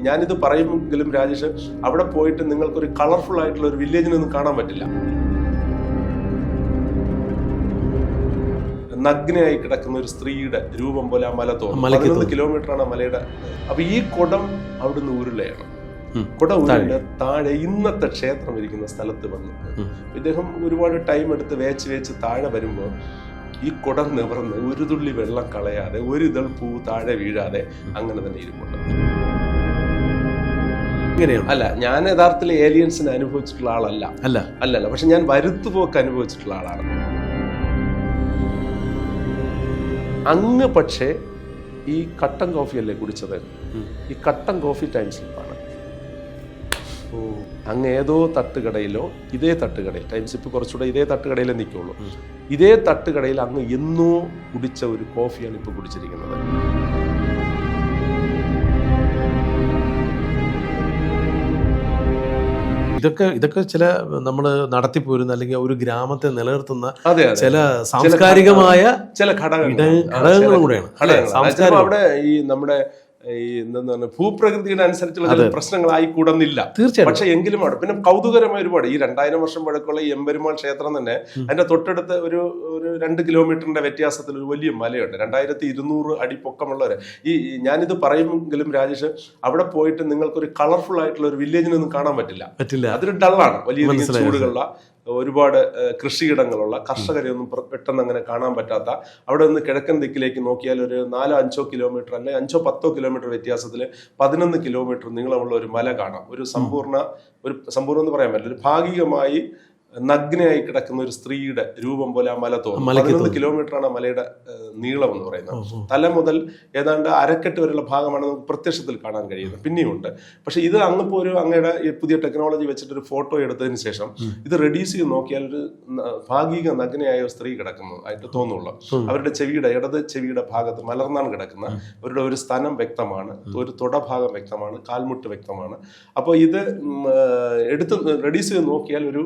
ഞാനിത് പറയുമെങ്കിലും രാജേഷ്, അവിടെ പോയിട്ട് നിങ്ങൾക്കൊരു കളർഫുൾ ആയിട്ടുള്ള ഒരു വില്ലേജിനൊന്നും കാണാൻ പറ്റില്ല. നഗ്നയായി കിടക്കുന്ന ഒരു സ്ത്രീയുടെ രൂപം പോലെ ആ മല തോന്നും. 11 കിലോമീറ്ററാണ് മലയുടെ. അപ്പൊ ഈ കുടം അവിടുന്ന് ഉരുളയാണ്. കുട ഉരുള താഴെ ഇന്നത്തെ ക്ഷേത്രം ഇരിക്കുന്ന സ്ഥലത്ത് വന്നു. ഇദ്ദേഹം ഒരുപാട് ടൈം എടുത്ത് വേച്ച് താഴെ വരുമ്പോൾ ഈ കുടം നിവർന്ന് ഒരു തുള്ളി വെള്ളം കളയാതെ ഒരു ഇതൾ പൂ താഴെ വീഴാതെ അങ്ങനെ തന്നെ ഇരിപ്പുണ്ട്. അല്ല, ഞാൻ യഥാർത്ഥത്തിൽ ഏലിയൻസിനെ അനുഭവിച്ചിട്ടുള്ള ആളല്ല. അല്ലല്ല, പക്ഷെ ഞാൻ വരുത്തുപോക്ക് അനുഭവിച്ചിട്ടുള്ള ആളാണ്. അങ്ങ് പക്ഷേ ഈ കട്ടൻ കോഫി അല്ലേ കുടിച്ചത്? ഈ കട്ടൻ കോഫി ടൈം സ്ലിപ്പാണ്. അങ്ങ് ഏതോ തട്ടുകടയിലോ ഇതേ തട്ടുകടയിൽ, ടൈം സ്ലിപ്പ് കുറച്ചുകൂടെ ഇതേ തട്ടുകടയിലേ നിൽക്കുള്ളൂ. ഇതേ തട്ടുകടയിൽ അങ്ങ് എന്നോ കുടിച്ച ഒരു കോഫിയാണ് ഇപ്പോൾ കുടിച്ചിരിക്കുന്നത്. ഇതൊക്കെ ചില നമ്മൾ നടത്തിപ്പോരുന്ന അല്ലെങ്കിൽ ഒരു ഗ്രാമത്തെ നിലനിർത്തുന്ന ചില സാംസ്കാരികമായ ചില ഘടകങ്ങളും കൂടെയാണ്. അവിടെ ഈ നമ്മുടെ ഈ എന്താണ് ഭൂപ്രകൃതിയുടെ അനുസരിച്ചുള്ള പ്രശ്നങ്ങളായി കൂടന്നില്ല തീർച്ചയായും. പക്ഷെ എങ്കിലും അവിടെ പിന്നെ കൗതുകരമായ ഒരുപാട് ഈ 2000 വർഷം പഴക്കമുള്ള ഈ എമ്പെരുമാൾ ക്ഷേത്രം തന്നെ അതിന്റെ തൊട്ടടുത്ത് ഒരു 2 കിലോമീറ്ററിന്റെ വ്യത്യാസത്തിൽ ഒരു വലിയ മലയുണ്ട്. 2200 അടി പൊക്കമുള്ളവര്. ഈ ഞാനിത് പറയുമെങ്കിലും രാജേഷ്, അവിടെ പോയിട്ട് നിങ്ങൾക്കൊരു കളർഫുൾ ആയിട്ടുള്ള ഒരു വില്ലേജിനൊന്നും കാണാൻ പറ്റില്ല. അതൊരു ഡള്ളാണ്. വലിയ ചൂടുകളുള്ള ഒരുപാട് കൃഷിയിടങ്ങളുള്ള കർഷകരെയൊന്നും പെട്ടെന്ന് അങ്ങനെ കാണാൻ പറ്റാത്ത, അവിടെ നിന്ന് കിഴക്കൻ ദിക്കിലേക്ക് നോക്കിയാൽ ഒരു 4-5 കിലോമീറ്റർ അല്ലെ 5-10 കിലോമീറ്റർ വ്യത്യാസത്തിൽ 11 കിലോമീറ്റർ നീളമുള്ള ഒരു മല കാണാം. ഒരു സമ്പൂർണ്ണ എന്ന് പറയാൻ പറ്റില്ല, ഒരു ഭാഗികമായി നഗ്നയായി കിടക്കുന്ന ഒരു സ്ത്രീയുടെ രൂപം പോലെ ആ മല തോന്നും. 11 കിലോമീറ്ററാണ് ആ മലയുടെ നീളം എന്ന് പറയുന്നത്. തല മുതൽ ഏതാണ്ട് അരക്കെട്ട് വരെയുള്ള ഭാഗമാണ് നമുക്ക് പ്രത്യക്ഷത്തിൽ കാണാൻ കഴിയുന്നത്. പിന്നെയുണ്ട്. പക്ഷെ ഇത് അങ്ങപ്പോൾ ഒരു അങ്ങയുടെ ഈ പുതിയ ടെക്നോളജി വെച്ചിട്ട് ഒരു ഫോട്ടോ എടുത്തതിന് ശേഷം ഇത് റെഡ്യൂസ് ചെയ്ത് നോക്കിയാൽ ഒരു ഭാഗിക നഗ്നയായ ഒരു സ്ത്രീ കിടക്കുന്നതായിട്ട് തോന്നുള്ളൂ. അവരുടെ ഇടത് ചെവിയുടെ ഭാഗത്ത് മലർന്നാണ് കിടക്കുന്നത്. അവരുടെ ഒരു സ്തനം വ്യക്തമാണ്, ഒരു തുടഭാഗം വ്യക്തമാണ്, കാൽമുട്ട് വ്യക്തമാണ്. അപ്പോൾ ഇത് എടുത്ത് റെഡ്യൂസ് ചെയ്ത് നോക്കിയാൽ ഒരു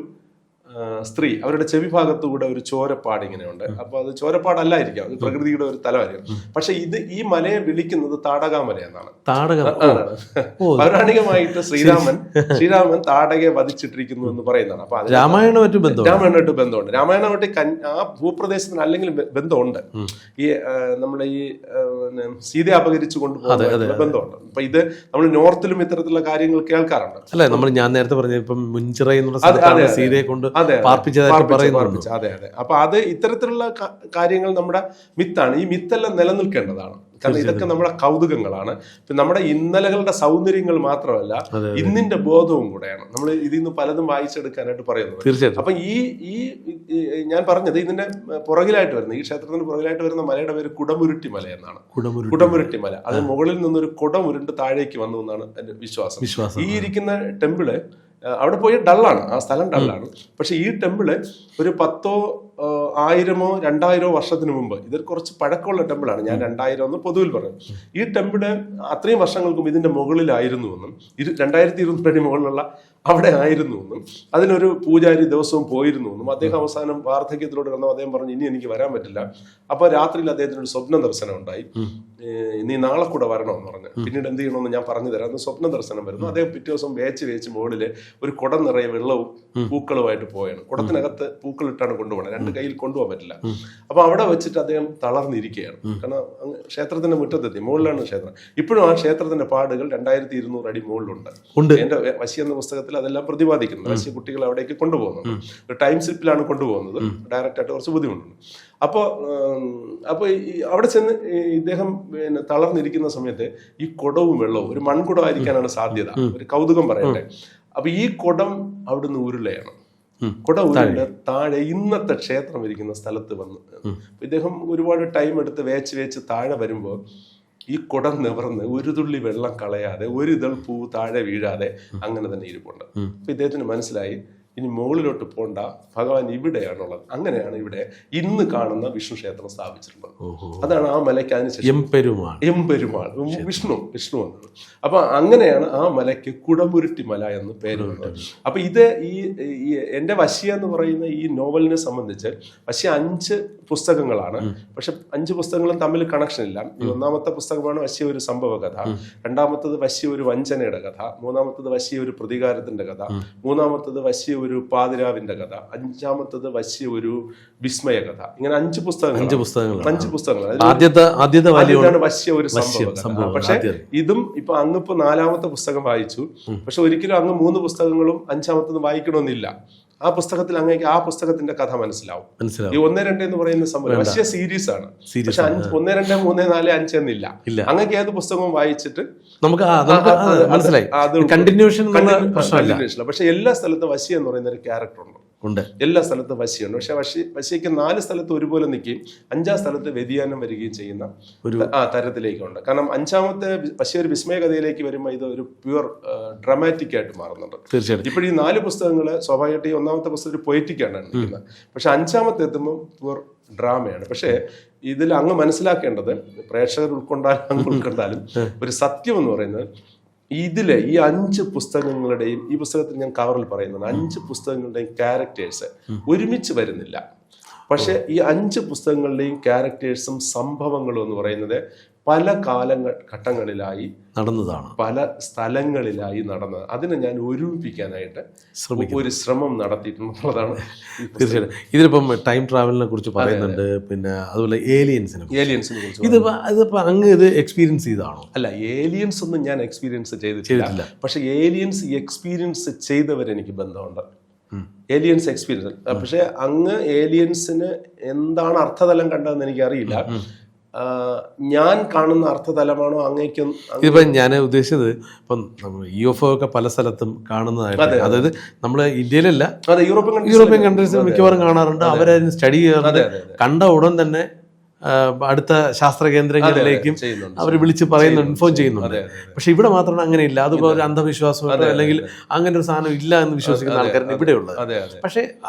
സ്ത്രീ, അവരുടെ ചെവി ഭാഗത്തുകൂടെ ഒരു ചോരപ്പാട് ഇങ്ങനെയുണ്ട്. അപ്പൊ അത് ചോരപ്പാടല്ലായിരിക്കാം, അത് പ്രകൃതിയുടെ ഒരു തലമായിരിക്കും. പക്ഷെ ഈ മലയെ വിളിക്കുന്നത് താടകാമല എന്നാണ്. പൗരാണികമായിട്ട് ശ്രീരാമൻ താടകയെ വധിച്ചിട്ടിരിക്കുന്നു എന്ന് പറയുന്നതാണ്. അപ്പൊ രാമായണമായിട്ട് ബന്ധമുണ്ട്. രാമായണമായിട്ട് ആ ഭൂപ്രദേശത്തിന് അല്ലെങ്കിൽ ബന്ധമുണ്ട്. ഈ നമ്മുടെ ഈ സീതയെ അപകരിച്ചു കൊണ്ടുപോകുന്ന ബന്ധമുണ്ട്. അപ്പൊ ഇത് നമ്മൾ നോർത്തിലും ഇത്തരത്തിലുള്ള കാര്യങ്ങൾ കേൾക്കാറുണ്ട്. അല്ലെ, നമ്മൾ ഞാൻ നേരത്തെ പറഞ്ഞ ഇപ്പം മുൻചിറ സീതയെ കൊണ്ട് അതെ. അപ്പൊ അത് ഇത്തരത്തിലുള്ള കാര്യങ്ങൾ നമ്മുടെ മിത്താണ്. ഈ മിത്തെല്ലാം നിലനിൽക്കേണ്ടതാണ്. കാരണം ഇതൊക്കെ നമ്മുടെ കൗതുകങ്ങളാണ്. നമ്മുടെ ഇന്നലകളുടെ സൗന്ദര്യങ്ങൾ മാത്രമല്ല, ഇന്നിന്റെ ബോധവും കൂടെയാണ്. നമ്മൾ ഇതിൽ നിന്ന് പലതും വായിച്ചെടുക്കാനായിട്ട് പറയുന്നത്. അപ്പൊ ഈ ഞാൻ പറഞ്ഞത് ഇതിന്റെ പുറകിലായിട്ട് വരുന്ന, ഈ ക്ഷേത്രത്തിന് പുറകിലായിട്ട് വരുന്ന മലയുടെ പേര് കുടമുരുട്ടി മല എന്നാണ്. കുടമുരുട്ടി മല. അത് മുകളിൽ നിന്നൊരു കുടമുരുണ്ട് താഴേക്ക് വന്നു എന്നാണ് എന്റെ വിശ്വാസം. ഈ ഇരിക്കുന്ന ടെമ്പിള് അവിടെ പോയി ഡള്ളാണ്, ആ സ്ഥലം ഡള്ളാണ്. പക്ഷെ ഈ ടെമ്പിള് ഒരു 1000-2000 വർഷത്തിന് മുമ്പ്, ഇതൊരു കുറച്ച് പഴക്കമുള്ള ടെമ്പിളാണ്. ഞാൻ 2000 എന്ന് പൊതുവിൽ പറഞ്ഞു. ഈ ടെമ്പിള് അത്രയും വർഷങ്ങൾക്കും ഇതിന്റെ മുകളിലായിരുന്നു എന്നും 2200 അടി മുകളിലുള്ള അവിടെ ആയിരുന്നു എന്നും അതിനൊരു പൂജാരി ദിവസവും പോയിരുന്നു എന്നും അദ്ദേഹം അവസാനം വാർദ്ധക്യത്തിലൂടെ വന്നു. അദ്ദേഹം പറഞ്ഞു, ഇനി എനിക്ക് വരാൻ പറ്റില്ല. അപ്പൊ രാത്രിയിൽ അദ്ദേഹത്തിന് ഒരു സ്വപ്ന ദർശനം ഉണ്ടായി. നീ നാളെ കൂടെ വരണമെന്ന് പറഞ്ഞു. പിന്നീട് എന്ത് ചെയ്യണമെന്ന് ഞാൻ പറഞ്ഞു തരാം എന്ന് സ്വപ്ന ദർശനം വരുന്നു. അദ്ദേഹം പിറ്റേ ദിവസം വേച്ച് മുകളില് ഒരു കുടം നിറയെ വെള്ളവും പൂക്കളുമായിട്ട് പോയാണ്. കുടത്തിനകത്ത് പൂക്കളിട്ടാണ് കൊണ്ടുപോകണം, 2 കയ്യിൽ കൊണ്ടുപോകാൻ പറ്റില്ല. അപ്പൊ അവിടെ വെച്ചിട്ട് അദ്ദേഹം തളർന്നിരിക്കുകയാണ്. കാരണം ക്ഷേത്രത്തിന്റെ മുറ്റത്തെത്തി, മുകളിലാണ് ക്ഷേത്രം. ഇപ്പോഴും ആ ക്ഷേത്രത്തിന്റെ പാടുകൾ 2200 അടി മുകളിലുണ്ട്. എന്റെ വശി എന്ന പുസ്തകത്തിൽ അതെല്ലാം പ്രതിപാദിക്കുന്നത്. വശി കുട്ടികൾ അവിടേക്ക് കൊണ്ടുപോകുന്നത് ഒരു ടൈം സ്ലിപ്പിലാണ് കൊണ്ടുപോകുന്നത്. ഡയറക്റ്റ് ആയിട്ട് കുറച്ച് ബുദ്ധിമുട്ടുണ്ട്. അപ്പൊ അവിടെ ചെന്ന് ഇദ്ദേഹം തളർന്നിരിക്കുന്ന സമയത്ത് ഈ കുടവും വെള്ളവും ഒരു മൺകുടമായിരിക്കാനാണ് സാധ്യത. ഒരു കൗതുകം പറയട്ടെ. അപ്പൊ ഈ കുടം അവിടുന്ന് ഉരുളയാണ്. കുട ഉരുള താഴെ ഇന്നത്തെ ക്ഷേത്രം ഇരിക്കുന്ന സ്ഥലത്ത് വന്നു. ഇദ്ദേഹം ഒരുപാട് ടൈം എടുത്ത് വേച്ച് താഴെ വരുമ്പോൾ ഈ കുടം നിവർന്ന് ഒരു തുള്ളി വെള്ളം കളയാതെ ഒരു ഇതൾ പൂ താഴെ വീഴാതെ അങ്ങനെ തന്നെ ഇരിപ്പുണ്ട്. അപ്പൊ ഇദ്ദേഹത്തിന് മനസ്സിലായി ഇനി മുകളിലോട്ട് പോണ്ട, ഭഗവാൻ ഇവിടെയാണുള്ളത്. അങ്ങനെയാണ് ഇവിടെ ഇന്ന് കാണുന്ന വിഷ്ണു ക്ഷേത്രം സ്ഥാപിച്ചിട്ടുള്ളത്. അതാണ് ആ മലയ്ക്ക് അതിനുശേഷം എംപെരുമാൾ വിഷ്ണു എന്നാണ്. അപ്പൊ അങ്ങനെയാണ് ആ മലയ്ക്ക് കുടമുരുട്ടി മല എന്ന് പേര് വന്നത്. അപ്പൊ ഇത് ഈ എന്റെ വശ്യ എന്ന് പറയുന്ന ഈ നോവലിനെ സംബന്ധിച്ച് വശ്യ 5 പുസ്തകങ്ങളാണ്. പക്ഷെ 5 പുസ്തകങ്ങളും തമ്മിൽ കണക്ഷൻ ഇല്ല. ഈ ഒന്നാമത്തെ പുസ്തകമാണ് വശ്യ ഒരു സംഭവ കഥ, രണ്ടാമത്തത് വശ്യ ഒരു വഞ്ചനയുടെ കഥ, മൂന്നാമത്തത് വശ്യ ഒരു പ്രതികാരത്തിന്റെ കഥ, മൂന്നാമത്തത് വശ്യ ഒരു പാതിരാവിന്റെ കഥ, അഞ്ചാമത്തത് വശ്യ ഒരു വിസ്മയ കഥ. ഇങ്ങനെ 5 പുസ്തകങ്ങൾ. ആദ്യത്താണ് വശ്യ ഒരു സംഭവ കഥ. പക്ഷെ ഇതും ഇപ്പൊ അങ്ങിപ്പോ 4ാമത്തെ പുസ്തകം വായിച്ചു. പക്ഷെ ഒരിക്കലും അങ്ങ് 3 പുസ്തകങ്ങളും 5ാമത്തത് വായിക്കണമെന്നില്ല. ആ പുസ്തകത്തിൽ അങ്ങേക്ക് ആ പുസ്തകത്തിന്റെ കഥ മനസ്സിലാവും. ഈ 1, 2 എന്ന് പറയുന്ന സംഭവം വശ്യ സീരീസ് ആണ്. പക്ഷെ 1, 2, 3, 4, 5 എന്നില്ല. അങ്ങേക്ക് ഏത് പുസ്തകവും വായിച്ചിട്ട് നമുക്ക് മനസ്സിലായി. പക്ഷെ എല്ലാ സ്ഥലത്തും വശ്യ എന്ന് പറയുന്ന ഒരു ക്യാരക്ടർ ഉണ്ട്. എല്ലാ സ്ഥലത്തും വശ്യുണ്ട്. പക്ഷെ വശ്യക്ക് 4 സ്ഥലത്ത് ഒരുപോലെ നിൽക്കുകയും 5ാം സ്ഥലത്ത് വ്യതിയാനം വരികയും ചെയ്യുന്ന തരത്തിലേക്കുണ്ട്. കാരണം 5ാമത്തെ വശ്യ ഒരു വിസ്മയ കഥയിലേക്ക് വരുമ്പോൾ ഇത് ഒരു പ്യുവർ ഡ്രാമാറ്റിക് ആയിട്ട് മാറുന്നുണ്ട്. തീർച്ചയായിട്ടും ഇപ്പോൾ ഈ 4 പുസ്തകങ്ങള് സ്വാഭാവികമായിട്ട് ഈ 1ാമത്തെ പുസ്തകം ഒരു പൊയറ്റിക് ആണ് നിൽക്കുന്നത്. പക്ഷെ 5ാമത്തെ എത്തുമ്പോൾ പ്യുവർ ഡ്രാമയാണ്. പക്ഷെ ഇതിൽ അങ്ങ് മനസ്സിലാക്കേണ്ടത്, പ്രേക്ഷകർ ഉൾക്കൊണ്ടാലും ഒരു സത്യം എന്ന് പറയുന്നത്, ഇതിലെ ഈ 5 പുസ്തകങ്ങളുടെയും, ഈ പുസ്തകത്തിൽ ഞാൻ കവറിൽ പറയുന്നത് 5 പുസ്തകങ്ങളുടെയും ക്യാരക്ടേഴ്സ് ഒരുമിച്ച് വരുന്നില്ല. പക്ഷെ ഈ 5 പുസ്തകങ്ങളുടെയും ക്യാരക്ടേഴ്സും സംഭവങ്ങളും എന്ന് പറയുന്നത് പല ഘട്ടങ്ങളിലായി നടന്നതാണ്, പല സ്ഥലങ്ങളിലായി നടന്നത്. അതിനെ ഞാൻ ഒരുമിപ്പിക്കാനായിട്ട് ഒരു ശ്രമം നടത്തിയിട്ടുള്ളതാണ്. തീർച്ചയായിട്ടും. ഇതിലിപ്പം ടൈം ട്രാവലിനെ കുറിച്ച് പറയുന്നുണ്ട്, പിന്നെ അതുപോലെ ഏലിയൻസിനെ കുറിച്ച്. ഇതിപ്പോ അങ്ങ് ഇത് എക്സ്പീരിയൻസ് ചെയ്താണോ? അല്ല, ഏലിയൻസ് ഒന്നും ഞാൻ എക്സ്പീരിയൻസ് ചെയ്തിട്ടില്ല. പക്ഷെ ഏലിയൻസ് എക്സ്പീരിയൻസ് ചെയ്തവരെനിക്ക് ബന്ധമുണ്ട്. Aliens experience. പക്ഷെ അങ്ങ് ഏലിയൻസിന് എന്താണ് അർത്ഥതലം കണ്ടതെന്ന് എനിക്കറിയില്ല. ഞാൻ കാണുന്ന അർത്ഥതലമാണോ അങ്ങേക്കും? ഇതിപ്പോ ഞാൻ ഉദ്ദേശിച്ചത് ഇപ്പം UFO ഒക്കെ പല സ്ഥലത്തും കാണുന്നതായിട്ട്, അതായത് നമ്മള് ഇന്ത്യയിലല്ല, യൂറോപ്യൻ കൺട്രീസിൽ മിക്കവാറും കാണാറുണ്ട്. അവരതിന് സ്റ്റഡി ചെയ്യാറുണ്ട്. കണ്ട ഉടൻ തന്നെ അടുത്ത ശാസ്ത്ര കേന്ദ്രങ്ങളിലേക്കും അവർ വിളിച്ച് പറയുന്നുണ്ട്, ഇൻഫോം ചെയ്യുന്നുണ്ട്. പക്ഷെ ഇവിടെ മാത്രമാണ് അങ്ങനെയില്ല. അതുപോലെ ഒരു അന്ധവിശ്വാസം അല്ലെങ്കിൽ അങ്ങനെ ഒരു സാധനം ഇല്ല എന്ന് വിശ്വസിക്കുന്ന ആൾക്കാരാണ് ഇവിടെ ഉള്ളത്. പക്ഷെ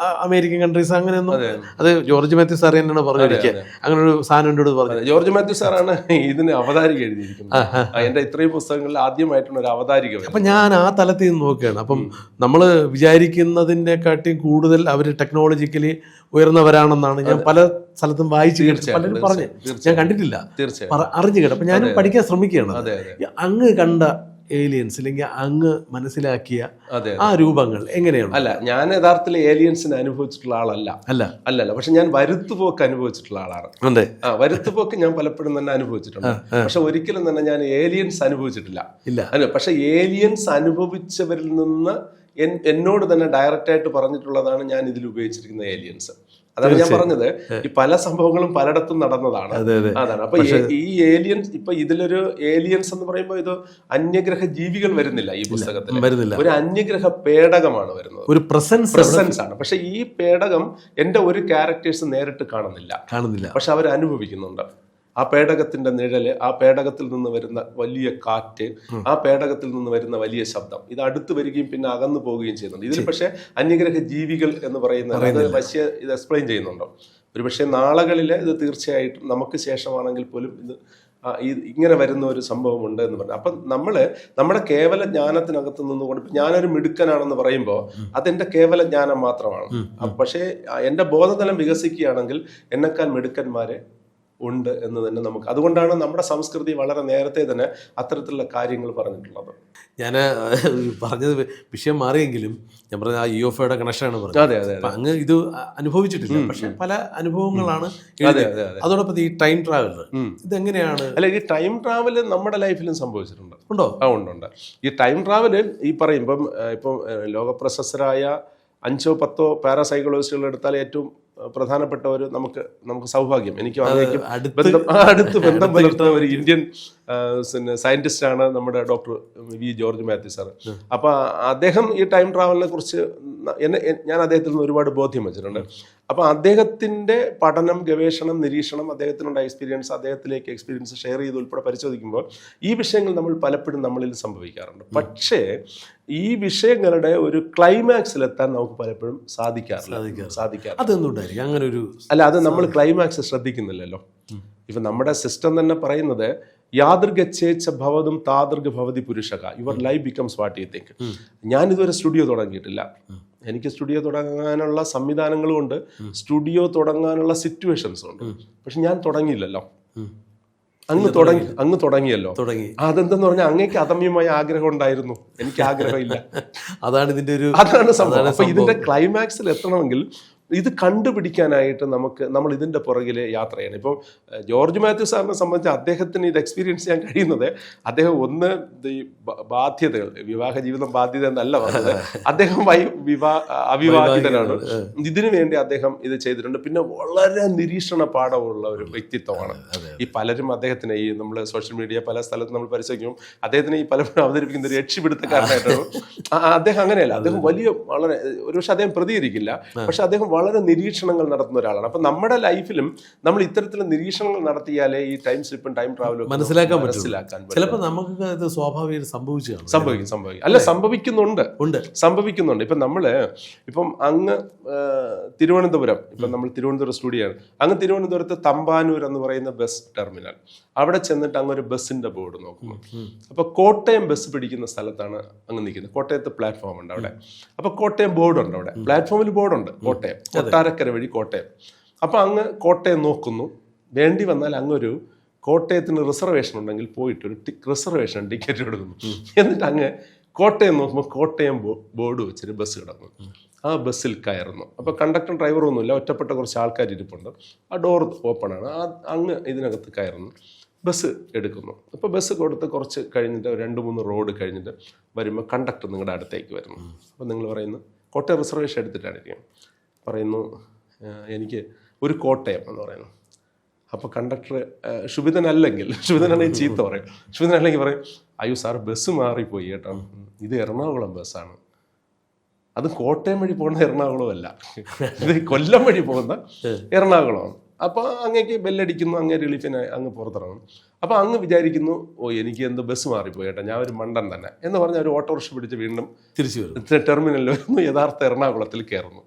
അമേരിക്കൻ കൺട്രീസ് അങ്ങനെയൊന്നും, അത് ജോർജ് മാത്യു സാർ തന്നെയാണ് പറഞ്ഞിരിക്കുക, അങ്ങനെ ഒരു സാധനം എന്നോട് പറഞ്ഞു. ജോർജ് മാത്യു സാറാണ് ഇതിന് അവതാരിക എഴുതിയിരിക്കുന്നത്. എന്റെ ഇത്രയും പുസ്തകങ്ങളിൽ ആദ്യമായിട്ടുള്ള ഒരു അവതാരിക. അപ്പൊ ഞാൻ ആ തലത്തിൽ നിന്ന് നോക്കുകയാണ്. അപ്പം നമ്മള് വിചാരിക്കുന്നതിനെക്കാട്ടിയും കൂടുതൽ അവർ ടെക്നോളജിക്കലി ഉയർന്നവരാണെന്നാണ് ഞാൻ പല സ്ഥലത്തും വായിച്ചു കേട്ടു. പലരും പറഞ്ഞു, ഞാൻ കണ്ടിട്ടില്ല, അറിഞ്ഞു കേട്ടു. അപ്പൊ ഞാനും പഠിക്കാൻ ശ്രമിക്കുകയാണ്. അങ്ങ് കണ്ട ഏലിയൻസ് അല്ലെങ്കിൽ അങ്ങ് മനസ്സിലാക്കിയ ആ രൂപങ്ങൾ എങ്ങനെയാണ്? അല്ല, ഞാൻ യഥാർത്ഥത്തിൽ ഏലിയൻസിനെ അനുഭവിച്ചിട്ടുള്ള ആളല്ല. അല്ലല്ല. പക്ഷെ ഞാൻ വരുത്തുപോക്ക് അനുഭവിച്ചിട്ടുള്ള ആളാണ്. വരുത്തുപോക്ക് ഞാൻ പലപ്പോഴും തന്നെ അനുഭവിച്ചിട്ടുണ്ട്. പക്ഷെ ഒരിക്കലും തന്നെ ഞാൻ ഏലിയൻസ് അനുഭവിച്ചിട്ടില്ല. പക്ഷെ ഏലിയൻസ് അനുഭവിച്ചവരിൽ നിന്ന് എന്നോട് തന്നെ ഡയറക്റ്റ് ആയിട്ട് പറഞ്ഞിട്ടുള്ളതാണ് ഞാൻ ഇതിൽ ഉപയോഗിച്ചിരിക്കുന്ന ഏലിയൻസ്. അതാണ് ഞാൻ പറഞ്ഞത്, ഈ പല സംഭവങ്ങളും പലയിടത്തും നടന്നതാണ്. അതാണ്. അപ്പൊ ഈ ഏലിയൻസ്, ഇപ്പൊ ഇതിലൊരു ഏലിയൻസ് എന്ന് പറയുമ്പോൾ ഇത് അന്യഗ്രഹ ജീവികൾ വരുന്നില്ല ഈ പുസ്തകത്തിൽ, ഒരു അന്യഗ്രഹ പേടകമാണ് വരുന്നത്, ഒരു പ്രസൻസ് ആണ്. പക്ഷെ ഈ പേടകം എന്റെ ഒരു ക്യാരക്ടേഴ്സ് നേരിട്ട് കാണുന്നില്ല. പക്ഷെ അവർ അനുഭവിക്കുന്നുണ്ട്. ആ പേടകത്തിന്റെ നിഴല്, ആ പേടകത്തിൽ നിന്ന് വരുന്ന വലിയ കാറ്റ്, ആ പേടകത്തിൽ നിന്ന് വരുന്ന വലിയ ശബ്ദം, ഇത് അടുത്ത് വരികയും പിന്നെ അകന്നു പോവുകയും ചെയ്യുന്നുണ്ട്. ഇതിൽ പക്ഷെ അന്യഗ്രഹ ജീവികൾ എന്ന് പറയുന്നത് വശ്യ ഇത് എക്സ്പ്ലെയിൻ ചെയ്യുന്നുണ്ടോ? ഒരു പക്ഷേ നാളുകളിൽ ഇത് തീർച്ചയായിട്ടും നമുക്ക് ശേഷമാണെങ്കിൽ പോലും ഇത് ഇങ്ങനെ വരുന്ന ഒരു സംഭവം ഉണ്ട് എന്ന് പറഞ്ഞു. അപ്പം നമ്മുടെ കേവല ജ്ഞാനത്തിനകത്ത് നിന്നുകൊണ്ട്, ഞാനൊരു മിടുക്കനാണെന്ന് പറയുമ്പോൾ അതെന്റെ കേവല ജ്ഞാനം മാത്രമാണ്. പക്ഷേ എന്റെ ബോധതലം വികസിക്കുകയാണെങ്കിൽ എന്നെക്കാൾ മിടുക്കന്മാരെ ഉണ്ട് എന്ന് തന്നെ നമുക്ക്, അതുകൊണ്ടാണ് നമ്മുടെ സംസ്കൃതി വളരെ നേരത്തെ തന്നെ അത്തരത്തിലുള്ള കാര്യങ്ങൾ പറഞ്ഞിട്ടുള്ളത്. ഞാൻ പറഞ്ഞത് വിഷയം മാറിയെങ്കിലും ഞാൻ പറഞ്ഞ ആ UFOയുടെ കണക്ഷനാണ് പറഞ്ഞത്. അങ്ങ് ഇത് അനുഭവിച്ചിട്ടില്ല, പക്ഷെ പല അനുഭവങ്ങളാണ്. അതോടൊപ്പം ഈ ടൈം ട്രാവൽ ഇതെങ്ങനെയാണ്? അല്ല, ഈ ടൈം ട്രാവൽ നമ്മുടെ ലൈഫിലും സംഭവിച്ചിട്ടുണ്ട്. ഉണ്ടോ? ഉണ്ട്. ഈ ടൈം ട്രാവല് ഈ പറയും ഇപ്പം ലോകപ്രശസ്തരായ 5 or 10 പാരാസൈക്കോളജിസ്റ്റുകൾ എടുത്താൽ ഏറ്റവും പ്രധാനപ്പെട്ട ഒരു നമുക്ക് സൗഭാഗ്യം, എനിക്ക് അടുത്ത് ബന്ധം പുലർത്തുന്ന ഒരു ഇന്ത്യൻ പിന്നെ സയന്റിസ്റ്റാണ് നമ്മുടെ doctor V George Mathew sir. അപ്പോൾ അദ്ദേഹം ഈ ടൈം ട്രാവലിനെ കുറിച്ച് ഞാൻ അദ്ദേഹത്തിൽ നിന്ന് ഒരുപാട് ബോധ്യം വെച്ചിട്ടുണ്ട്. അപ്പോൾ അദ്ദേഹത്തിൻ്റെ പഠനം, ഗവേഷണം, നിരീക്ഷണം, അദ്ദേഹത്തിനുള്ള എക്സ്പീരിയൻസ്, അദ്ദേഹത്തിലേക്ക് എക്സ്പീരിയൻസ് ഷെയർ ചെയ്ത് ഉൾപ്പെടെ പരിശോധിക്കുമ്പോൾ ഈ വിഷയങ്ങൾ നമ്മൾ പലപ്പോഴും നമ്മളിൽ സംഭവിക്കാറുണ്ട്. പക്ഷേ ഈ വിഷയങ്ങളുടെ ഒരു ക്ലൈമാക്സിലെത്താൻ നമുക്ക് പലപ്പോഴും സാധിക്കാറില്ല. അതെന്തുണ്ടായിരിക്കും അങ്ങനെ ഒരു അത് നമ്മൾ ക്ലൈമാക്സ് ശ്രദ്ധിക്കുന്നില്ലല്ലോ. ഇപ്പം നമ്മുടെ സിസ്റ്റം തന്നെ പറയുന്നത് യാദൃഗച്ഛേച്ഛ ഭവതും താദൃഗ് ഭവതി പുരുഷക, your life becomes what you think. ഞാനിതുവരെ സ്റ്റുഡിയോ തുടങ്ങിയിട്ടില്ല. എനിക്ക് സ്റ്റുഡിയോ തുടങ്ങാനുള്ള സംവിധാനങ്ങളും ഉണ്ട്, സ്റ്റുഡിയോ തുടങ്ങാനുള്ള സിറ്റുവേഷൻസും ഉണ്ട്. പക്ഷെ ഞാൻ തുടങ്ങിയില്ലല്ലോ. അങ്ങ് തുടങ്ങിയല്ലോ. അതെന്തെന്ന് പറഞ്ഞാൽ അങ്ങേക്ക് അദമ്യമായ ആഗ്രഹം ഉണ്ടായിരുന്നു, എനിക്ക് ആഗ്രഹമില്ല. അതാണ് സംഭവം. അപ്പൊ ഇതിന്റെ ക്ലൈമാക്സിൽ എത്തണമെങ്കിൽ ഇത് കണ്ടുപിടിക്കാനായിട്ട് നമ്മൾ ഇതിൻ്റെ പുറകിൽ യാത്ര ചെയ്യണം. ഇപ്പം ജോർജ് മാത്യു സാറിനെ സംബന്ധിച്ച് അദ്ദേഹത്തിന് ഇത് എക്സ്പീരിയൻസ് ചെയ്യാൻ കഴിയുന്നത്, അദ്ദേഹം ഒന്ന് ഈ ബാധ്യതകൾ, വിവാഹ ജീവിതം ബാധ്യത എന്നല്ല പറഞ്ഞത്, അദ്ദേഹം അവിവാഹിതനാണ്. ഇതിനു വേണ്ടി അദ്ദേഹം ഇത് ചെയ്തിട്ടുണ്ട്. പിന്നെ വളരെ നിരീക്ഷണ പാഠമുള്ള ഒരു വ്യക്തിത്വമാണ്. ഈ പലരും അദ്ദേഹത്തിന് ഈ നമ്മൾ സോഷ്യൽ മീഡിയ പല സ്ഥലത്ത് നമ്മൾ പരിശോധിക്കും, അദ്ദേഹത്തിന് ഈ പലപ്പോഴും അവതരിപ്പിക്കുന്ന ഒരു രക്ഷപ്പെടുത്തക്കാരനായിട്ടാണ്. അദ്ദേഹം അങ്ങനെയല്ല. അദ്ദേഹം വളരെ ഒരുപക്ഷെ അദ്ദേഹം പ്രതികരിക്കില്ല, പക്ഷെ അദ്ദേഹം വളരെ നിരീക്ഷണങ്ങൾ നടത്തുന്ന ഒരാളാണ്. അപ്പൊ നമ്മുടെ ലൈഫിലും നമ്മൾ ഇത്തരത്തിലുള്ള നിരീക്ഷണങ്ങൾ നടത്തിയാലേ ഈ ടൈം സ്ലിപ്പും ടൈം ട്രാവലും മനസ്സിലാക്കാൻ ചിലപ്പോൾ നമുക്ക് സ്വാഭാവികം സംഭവിക്കും. അല്ല, സംഭവിക്കുന്നുണ്ട്. ഇപ്പം അങ്ങ് തിരുവനന്തപുരം, ഇപ്പം നമ്മൾ തിരുവനന്തപുരം സ്റ്റുഡിയോ ആണ്. അങ്ങ് തിരുവനന്തപുരത്ത് തമ്പാനൂർ എന്ന് പറയുന്ന ബസ് ടെർമിനൽ, അവിടെ ചെന്നിട്ട് അങ്ങ് ഒരു ബസ്സിന്റെ ബോർഡ് നോക്കുന്നു. അപ്പൊ കോട്ടയം ബസ് പിടിക്കുന്ന സ്ഥലത്താണ് അങ്ങ് നിൽക്കുന്നത്. കോട്ടയത്ത് പ്ലാറ്റ്ഫോം ഉണ്ട് അവിടെ. അപ്പൊ കോട്ടയം ബോർഡുണ്ട്, അവിടെ പ്ലാറ്റ്ഫോമിൽ ബോർഡുണ്ട് കോട്ടയം, കൊട്ടാരക്കര വഴി കോട്ടയം. അപ്പൊ അങ്ങ് കോട്ടയം നോക്കുന്നു. വേണ്ടി വന്നാൽ അങ്ങൊരു കോട്ടയത്തിന് റിസർവേഷൻ ഉണ്ടെങ്കിൽ പോയിട്ട് ഒരു റിസർവേഷൻ ടിക്കറ്റ് എടുക്കുന്നു. എന്നിട്ട് അങ്ങ് കോട്ടയം നോക്കുമ്പോൾ കോട്ടയം ബോർഡ് വെച്ചൊരു ബസ് കിടന്നു. ആ ബസ്സിൽ കയറുന്നു. അപ്പോൾ കണ്ടക്ടർ ഡ്രൈവറൊന്നുമില്ല, ഒറ്റപ്പെട്ട കുറച്ച് ആൾക്കാർ ഇരിപ്പുണ്ട്. ആ ഡോർ ഓപ്പൺ ആണ്. അങ്ങ് ഇതിനകത്ത് കയറുന്നു, ബസ് എടുക്കുന്നു. അപ്പോൾ ബസ് കൊടുത്ത് കുറച്ച് കഴിഞ്ഞിട്ട് 2-3 റോഡ് കഴിഞ്ഞിട്ട് വരുമ്പോൾ കണ്ടക്ടർ നിങ്ങളുടെ അടുത്തേക്ക് വരുന്നു. അപ്പോൾ നിങ്ങൾ പറയുന്നു കോട്ടയം റിസർവേഷൻ എടുത്തിട്ടായിരിക്കും. പറയുന്നു എനിക്ക് ഒരു കോട്ടയം എന്ന് പറയുന്നു. അപ്പോൾ കണ്ടക്ടർ ക്ഷുഭിതനാണെങ്കിൽ ചീത്ത പറയും. ക്ഷുഭിതനല്ലെങ്കിൽ പറയും, അയ്യോ സാർ ബസ് മാറിപ്പോയി കേട്ടോ, ഇത് എറണാകുളം ബസ്സാണ്. അത് കോട്ടയം വഴി പോകുന്ന എറണാകുളമല്ല, ഇത് കൊല്ലം വഴി പോകുന്ന എറണാകുളമാണ്. അപ്പോൾ അങ്ങേക്ക് ബെല്ലടിക്കുന്നു, അങ്ങേ റിലീഫിന് അങ്ങ് പുറത്തിറങ്ങും. അപ്പോൾ അങ്ങ് വിചാരിക്കുന്നു, എനിക്ക് എന്തോ ബസ് മാറിപ്പോയി കേട്ടോ, ഞാൻ ഒരു മണ്ടൻ തന്നെ എന്ന് പറഞ്ഞ ഒരു ഓട്ടോറിക്ഷ പിടിച്ച് വീണ്ടും തിരിച്ചു വരും, ടെർമിനലിൽ വരുന്നു, യഥാർത്ഥ എറണാകുളത്തിൽ കയറുന്നു.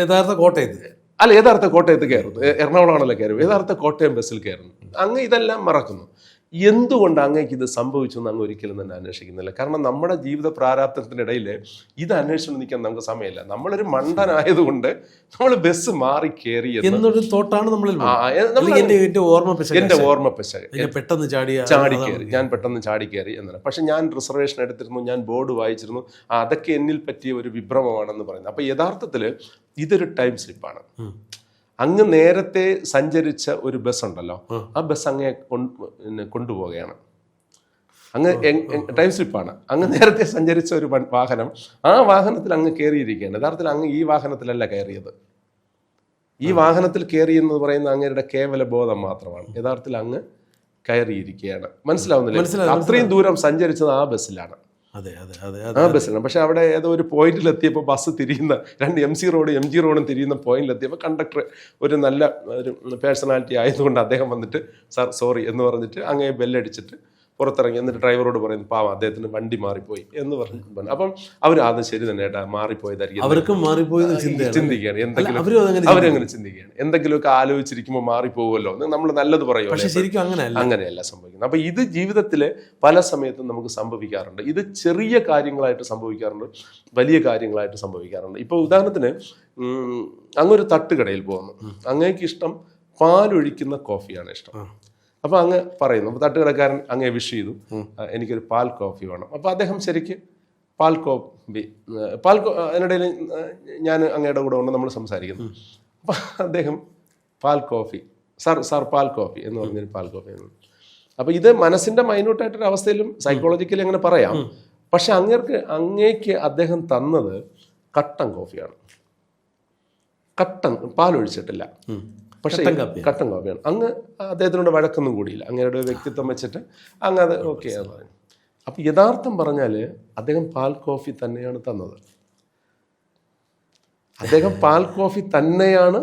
യഥാർത്ഥ കോട്ടയത്ത് കയറുന്നു. എറണാകുളമാണല്ലോ കയറും, യഥാർത്ഥ കോട്ടയം ബസ്സിൽ കയറുന്നു. അങ്ങ് ഇതെല്ലാം മറക്കുന്നു. എന്തുകൊണ്ട് അങ്ങേക്ക് ഇത് സംഭവിച്ചു എന്ന് അങ്ങ് ഒരിക്കലും തന്നെ അന്വേഷിക്കുന്നില്ല. കാരണം നമ്മുടെ ജീവിത പ്രാരാബ്ധത്തിനിടയിൽ ഇത് അന്വേഷിച്ചു നിൽക്കാൻ നമുക്ക് സമയമില്ല. നമ്മളൊരു മണ്ടനായതുകൊണ്ട് നമ്മൾ ബസ് മാറി കയറി എന്നൊരു തോട്ടാണ് എന്റെ ഓർമ്മ പിശക്. ഞാൻ പെട്ടെന്ന് ചാടി കയറി എന്നാണ്. പക്ഷെ ഞാൻ റിസർവേഷൻ എടുത്തിരുന്നു, ഞാൻ ബോർഡ് വായിച്ചിരുന്നു, അതൊക്കെ എന്നിൽ പറ്റിയ ഒരു വിഭ്രമമാണെന്ന് പറയുന്നത്. അപ്പൊ യഥാർത്ഥത്തില് ഇതൊരു ടൈം സ്ലിപ്പാണ്. അങ്ങ് നേരത്തെ സഞ്ചരിച്ച ഒരു ബസ് ഉണ്ടല്ലോ, ആ ബസ് അങ്ങേ കൊണ്ടുപോവുകയാണ്. അങ്ങ് ടൈം സ്ലിപ്പാണ്. അങ്ങ് നേരത്തെ സഞ്ചരിച്ച ഒരു വാഹനം, ആ വാഹനത്തിൽ അങ്ങ് കയറിയിരിക്കുകയാണ്. യഥാർത്ഥത്തിൽ അങ്ങ് ഈ വാഹനത്തിലല്ല കയറിയത്. ഈ വാഹനത്തിൽ കയറി എന്ന് പറയുന്ന അങ്ങയുടെ കേവല ബോധം മാത്രമാണ്. യഥാർത്ഥത്തിൽ അങ്ങ് കയറിയിരിക്കുകയാണ്. മനസ്സിലാവുന്നില്ല? അത്രയും ദൂരം സഞ്ചരിച്ചത് ആ ബസ്സിലാണ്. ആ ബസ്സിലാണ്. പക്ഷെ അവിടെ ഏതോ ഒരു പോയിന്റിലെത്തിയപ്പോൾ ബസ് തിരിയുന്ന 2 MC റോഡും തിരിയുന്ന പോയിന്റിലെത്തിയപ്പോൾ കണ്ടക്ടർ ഒരു നല്ല ഒരു പേഴ്സണാലിറ്റി ആയതുകൊണ്ട് അദ്ദേഹം വന്നിട്ട് സാർ സോറി എന്ന് പറഞ്ഞിട്ട് അങ്ങേ ബെല്ലടിച്ചിട്ട് പുറത്തിറങ്ങി. എന്നിട്ട് ഡ്രൈവറോട് പറയുന്നു, പാവം അദ്ദേഹത്തിന് വണ്ടി മാറിപ്പോയി എന്ന് പറഞ്ഞു. അപ്പം അത് ശരി തന്നെ ഏട്ടാ, മാറിപ്പോയതായിരിക്കും, ചിന്തിക്കുകയാണ്. അവരങ്ങനെ ചിന്തിക്കുകയാണ്. എന്തെങ്കിലുമൊക്കെ ആലോചിച്ചിരിക്കുമ്പോൾ മാറിപ്പോകുമല്ലോ, നമ്മൾ നല്ലത് പറയുമല്ലോ. അങ്ങനെയല്ല സംഭവിക്കുന്നത്. അപ്പൊ ഇത് ജീവിതത്തില് പല സമയത്തും നമുക്ക് സംഭവിക്കാറുണ്ട്. ഇത് ചെറിയ കാര്യങ്ങളായിട്ട് സംഭവിക്കാറുണ്ട്, വലിയ കാര്യങ്ങളായിട്ട് സംഭവിക്കാറുണ്ട്. ഇപ്പൊ ഉദാഹരണത്തിന് അങ്ങൊരു തട്ടുകടയിൽ പോകുന്നു. അങ്ങേക്ക് ഇഷ്ടം പാലൊഴിക്കുന്ന കോഫിയാണ് ഇഷ്ടം. അപ്പോൾ അങ്ങ് പറയുന്നു, അപ്പോൾ തട്ടുകടക്കാരൻ അങ്ങേ വിഷ് ചെയ്തു, എനിക്കൊരു പാൽ കോഫി വേണം. അപ്പോൾ അദ്ദേഹം ശരിക്ക് അതിനിടയിൽ ഞാൻ അങ്ങയുടെ കൂടെ ഉണ്ട്, നമ്മൾ സംസാരിക്കുന്നു. അപ്പം അദ്ദേഹം പാൽ കോഫി, സാർ പാൽ കോഫി എന്ന് പറഞ്ഞൊരു പാൽ കോഫി. അപ്പോൾ ഇത് മനസ്സിൻ്റെ മൈന്യൂട്ടായിട്ടൊരു അവസ്ഥയിലും സൈക്കോളജിക്കലി അങ്ങനെ പറയാം. പക്ഷെ അങ്ങേക്ക് അദ്ദേഹം തന്നത് കട്ടൻ കോഫിയാണ്. പാലൊഴിച്ചിട്ടില്ല. പക്ഷേ കട്ടൻ കോഫിയാണ്. അങ്ങ് അദ്ദേഹത്തിനോട് വഴക്കൊന്നും കൂടിയില്ല, അങ്ങയുടെ വ്യക്തിത്വം വെച്ചിട്ട് അങ്ങ് അത് ഓക്കെ എന്ന് പറഞ്ഞു. അപ്പം യഥാർത്ഥം പറഞ്ഞാൽ അദ്ദേഹം പാൽ കോഫി തന്നെയാണ് തന്നത്. അദ്ദേഹം പാൽ കോഫി തന്നെയാണ്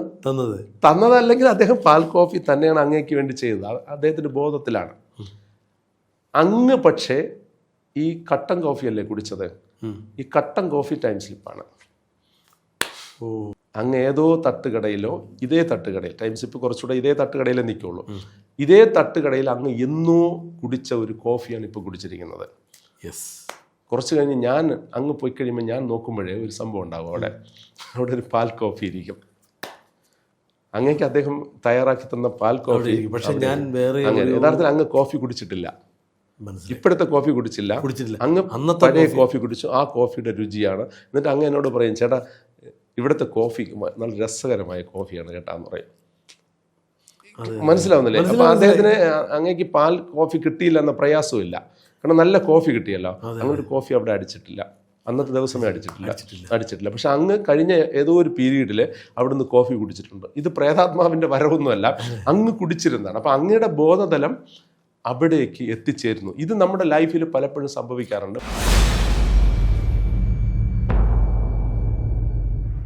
തന്നതല്ലെങ്കിൽ അദ്ദേഹം പാൽ കോഫി തന്നെയാണ് അങ്ങേക്ക് വേണ്ടി ചെയ്തത്. അദ്ദേഹത്തിന്റെ ബോധത്തിലാണ്. അങ്ങ് പക്ഷേ ഈ കട്ടൻ കോഫി അല്ലേ കുടിച്ചത്, ഈ കട്ടൻ കോഫി ടൈം സ്ലിപ്പാണ്. അങ്ങ് ഏതോ തട്ടുകടയിലോ ഇതേ തട്ടുകടയിൽ, ടൈം സ്ലിപ്പ് കുറച്ചുകൂടെ ഇതേ തട്ടുകടയിലേ നിൽക്കുള്ളൂ, ഇതേ തട്ടുകടയിൽ അങ്ങ് എന്നോ കുടിച്ച ഒരു കോഫിയാണ് ഇപ്പോൾ കുടിച്ചിരിക്കുന്നത്. കുറച്ച് കഴിഞ്ഞ് ഞാൻ അങ്ങ് പോയി കഴിയുമ്പോൾ ഞാൻ നോക്കുമ്പോഴേ ഒരു സംഭവം ഉണ്ടാകും. അവിടെ ഒരു പാൽ കോഫി ഇരിക്കും. അങ്ങേക്ക് അദ്ദേഹം തയ്യാറാക്കി തന്ന പാൽ കോഫി. പക്ഷെ ഞാൻ യഥാർത്ഥത്തിൽ അങ്ങ് കോഫി കുടിച്ചിട്ടില്ല, ഇപ്പോഴത്തെ കോഫി കുടിച്ചില്ല, അങ്ങ് പഴയ കോഫി കുടിച്ചു. ആ കോഫിയുടെ രുചിയാണ്. എന്നിട്ട് അങ്ങ് എന്നോട് പറയും, ചേട്ടാ ഇവിടുത്തെ കോഫി നല്ല രസകരമായ കോഫിയാണ് കേട്ടാന്ന് പറയും. മനസ്സിലാവുന്നില്ലേ? അപ്പൊ അദ്ദേഹത്തിന് അങ്ങേക്ക് പാൽ കോഫി കിട്ടിയില്ല എന്ന പ്രയാസവും ഇല്ല. കാരണം നല്ല കോഫി കിട്ടിയല്ലോ. അങ്ങനൊരു കോഫി അവിടെ അടിച്ചിട്ടില്ല, അന്നത്തെ ദിവസമേ അടിച്ചിട്ടില്ല. പക്ഷെ അങ്ങ് കഴിഞ്ഞ ഏതോ ഒരു പീരീഡിൽ അവിടുന്ന് കോഫി കുടിച്ചിട്ടുണ്ട്. ഇത് പ്രേതാത്മാവിന്റെ വരവൊന്നുമല്ല, അങ്ങ് കുടിച്ചിരുന്നതാണ്. അപ്പൊ അങ്ങയുടെ ബോധതലം അവിടേക്ക് എത്തിച്ചേരുന്നു. ഇത് നമ്മുടെ ലൈഫിൽ പലപ്പോഴും സംഭവിക്കാറുണ്ട്.